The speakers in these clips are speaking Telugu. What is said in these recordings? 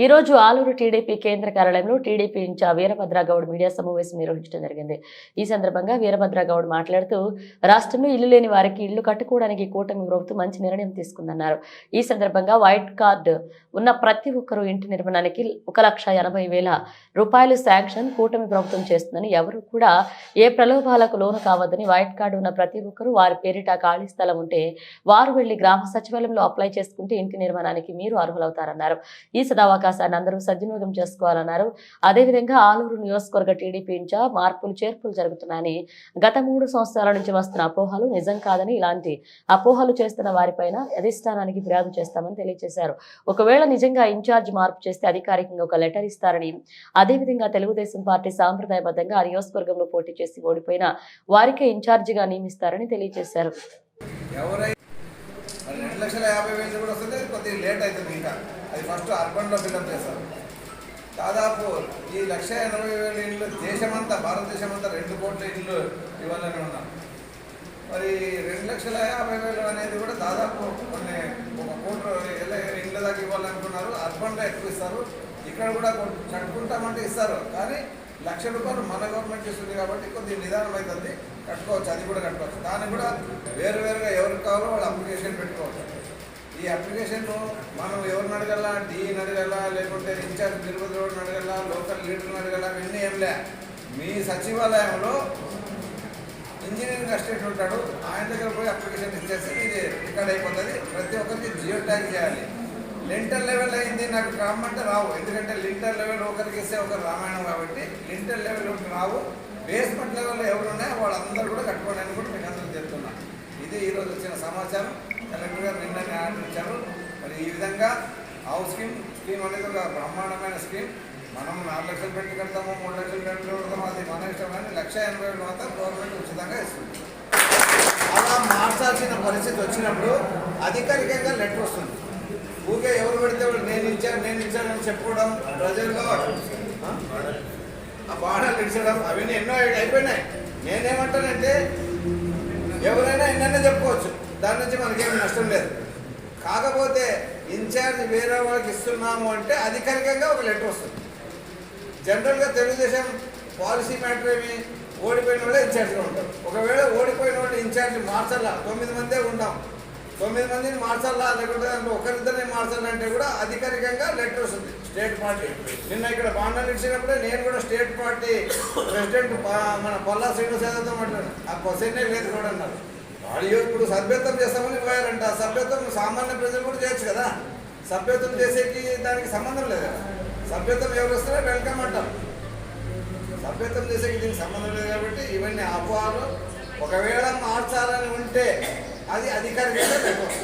ఈ రోజు ఆలూరు టీడీపీ కేంద్ర కార్యాలయంలో టీడీపీ ఇన్ఛార్జ్ వీరభద్రగౌడ్ మీడియా సమావేశం నిర్వహించడం జరిగింది. ఈ సందర్భంగా వీరభద్రగౌడ్ మాట్లాడుతూ రాష్ట్రంలో ఇల్లు లేని వారికి ఇల్లు కట్టుకోవడానికి కూటమి ప్రభుత్వం మంచి నిర్ణయం తీసుకుందన్నారు. ఈ సందర్భంగా వైట్ కార్డు ఉన్న ప్రతి ఒక్కరూ ఇంటి నిర్మాణానికి 1,80,000 రూపాయలు శాంక్షన్ కూటమి ప్రభుత్వం చేస్తుందని, ఎవరు కూడా ఏ ప్రలోభాలకు లోను కావద్దని, వైట్ కార్డు ఉన్న ప్రతి ఒక్కరూ వారి పేరిట ఖాళీ స్థలం ఉంటే వారు వెళ్లి గ్రామ సచివాలయంలో అప్లై చేసుకుంటే ఇంటి నిర్మాణానికి మీరు అర్హులవుతారన్నారు. ఈ సదావకాశాన్ని అందరూ సద్వినియోగం చేసుకోవాలన్నారు. అదేవిధంగా ఆలూరు నియోజకవర్గ టీడీపీ ఇన్ఛార్జ్ మార్పులు చేర్పులు జరుగుతున్నాయని, గత 3 సంవత్సరాల నుంచి వస్తున్న అపోహలు నిజం కాదని, ఇలాంటి అపోహలు చేస్తున్న వారిపైన అధిష్టానానికి ఫిర్యాదు చేస్తామని తెలియజేశారు. ఒకవేళ నిజంగా ఇన్ఛార్జ్ మార్పు చేస్తే అధికారికంగా ఒక లెటర్ ఇస్తారని, అదేవిధంగా తెలుగుదేశం పార్టీ సాంప్రదాయబద్ధంగా ఆ నియోజకవర్గంలో పోటీ చేసి ఓడిపోయిన వారికే ఇన్ఛార్జిగా నియమిస్తారని తెలియజేశారు. 2,50,000 కూడా వస్తుంది, కొద్దిగా లేట్ అవుతుంది. ఇంకా అది ఫస్ట్ అర్బన్లో ఫిల్అప్ చేస్తారు. దాదాపు ఈ 1,80,000 ఇళ్ళు దేశమంతా, భారతదేశమంతా 2 కోట్ల ఇళ్ళు ఇవ్వాలని ఉన్నాం. మరి 2,50,000 అనేది కూడా దాదాపు కొన్ని 1 కోటి ఇళ్ళ దాకా ఇవ్వాలనుకున్నారు. అర్బన్లో ఎక్కువ ఇస్తారు, ఇక్కడ కూడా కట్టుకుంటామంటే ఇస్తారు. కానీ ₹1,00,000 మన గవర్నమెంట్ ఇస్తుంది కాబట్టి కొద్దిగా నిదానం అవుతుంది, కట్టుకోవచ్చు. అది కూడా కట్టుకోవచ్చు. దాన్ని కూడా వేరువేరుగా ఎవరికి కావాలో వాళ్ళు అప్లికేషన్ పెట్టుకోవచ్చు. ఈ అప్లికేషన్ మనం ఎవరిని అడగల, డీని అడగల, లేకుంటే ఇన్ఛార్జ్ తిరుపతిని అడగల, లోకల్ లీడర్ని అడగల, ఇవన్నీ ఏం లే. మీ సచివాలయంలో ఇంజనీరింగ్ అసిస్టెంట్ ఉంటాడు, ఆయన దగ్గర పోయి అప్లికేషన్ ఇచ్చేసి ఇది రికార్డ్ అయిపోతుంది. ప్రతి ఒక్కరికి జియో ట్యాగ్ చేయాలి. లింటర్ లెవెల్ అయింది నాకు రమ్మంటే రావు, ఎందుకంటే లింటర్ లెవెల్ ఒకరికి ఇస్తే ఒకరు రామాయణం కాబట్టి లింటర్ లెవెల్ ఒకరికి రావు. బేస్మెంట్ లెవెల్లో ఎవరు ఉన్నాయో వాళ్ళందరూ కూడా కట్టుకోండి అని కూడా మీకు అందరూ చెప్తున్నా. ఇది ఈరోజు వచ్చిన సమాచారం. కలెక్టర్ గారు నిన్ననే ఆర్డర్ ఇచ్చారు. మరి ఈ విధంగా హౌస్ స్కీమ్ అనేది ఒక బ్రహ్మాండమైన స్కీమ్. మనం 4 లక్షలు పెట్టి కడతాము, 3 లక్షలు పెట్టి కడతాము, అది మన ఇష్టం. కానీ 1,80,000 మాత్రం గవర్నమెంట్ ఉచితంగా ఇస్తుంది. అలా మార్చాల్సిన పరిస్థితి వచ్చినప్పుడు అధికారికంగా లెటర్ వస్తుంది. ఊకే ఎవరు పెడితే నేను ఇచ్చానని చెప్పుకోవడం, ప్రజల్లో ఆ బాణాలు ఇచ్చడం, అవన్నీ ఎన్నో అయిపోయినాయి. నేనేమంటానంటే ఎవరైనా ఎన్నైనా చెప్పుకోవచ్చు, దాని నుంచి మనకేమి నష్టం లేదు. కాకపోతే ఇన్ఛార్జ్ వేరే వాళ్ళకి ఇస్తున్నాము అంటే అధికారికంగా ఒక లెటర్ వస్తుంది. జనరల్గా తెలుగుదేశం పాలసీ మ్యాటర్ ఏమి, ఓడిపోయిన వాళ్ళే ఇన్ఛార్జ్గా ఉంటారు. ఒకవేళ ఓడిపోయిన వాళ్ళు ఇన్ఛార్జ్ మార్చాలా, 9 మందే ఉంటాం, 9 మందిని మార్చాలా, లేకుంటే దాంట్లో ఒకరిద్దరిని మార్చాలంటే కూడా అధికారికంగా లెటర్ వస్తుంది స్టేట్ పార్టీ. నిన్న ఇక్కడ బాండాలు ఇచ్చినప్పుడే నేను కూడా స్టేట్ పార్టీ ప్రెసిడెంట్ మన పొల్లా శ్రీనివాస్ యాదవ్తో మాట్లాడాను. ఆ క్వశ్చనే లేదు కూడా అన్నారు. వాళ్ళు ఇప్పుడు సభ్యత్వం చేస్తామని పోయారంట. ఆ సభ్యత్వం సామాన్య ప్రజలు కూడా చేయొచ్చు కదా. సభ్యత్వం చేసేకి దానికి సంబంధం లేదు కదా. సభ్యత్వం ఎవరు వస్తారో వెల్కమ్ అంటారు. సభ్యత్వం చేసేకి దీనికి సంబంధం లేదు కాబట్టి ఇవన్నీ అపోహలు. ఒకవేళ మార్చాలని ఉంటే అది అధికారికంగా పెట్టవచ్చు.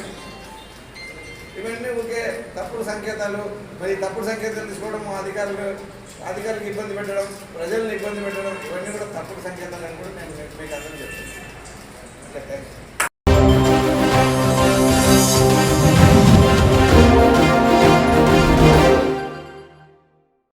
ఇవన్నీ ఊరికే తప్పుడు సంకేతాలు. మరి తప్పుడు సంకేతాలు తీసుకోవడం, అధికారులకు ఇబ్బంది పెట్టడం, ప్రజలను ఇబ్బంది పెట్టడం, ఇవన్నీ కూడా తప్పుడు సంకేతాలు అని కూడా నేను మీకు అందరూ చెప్తాను.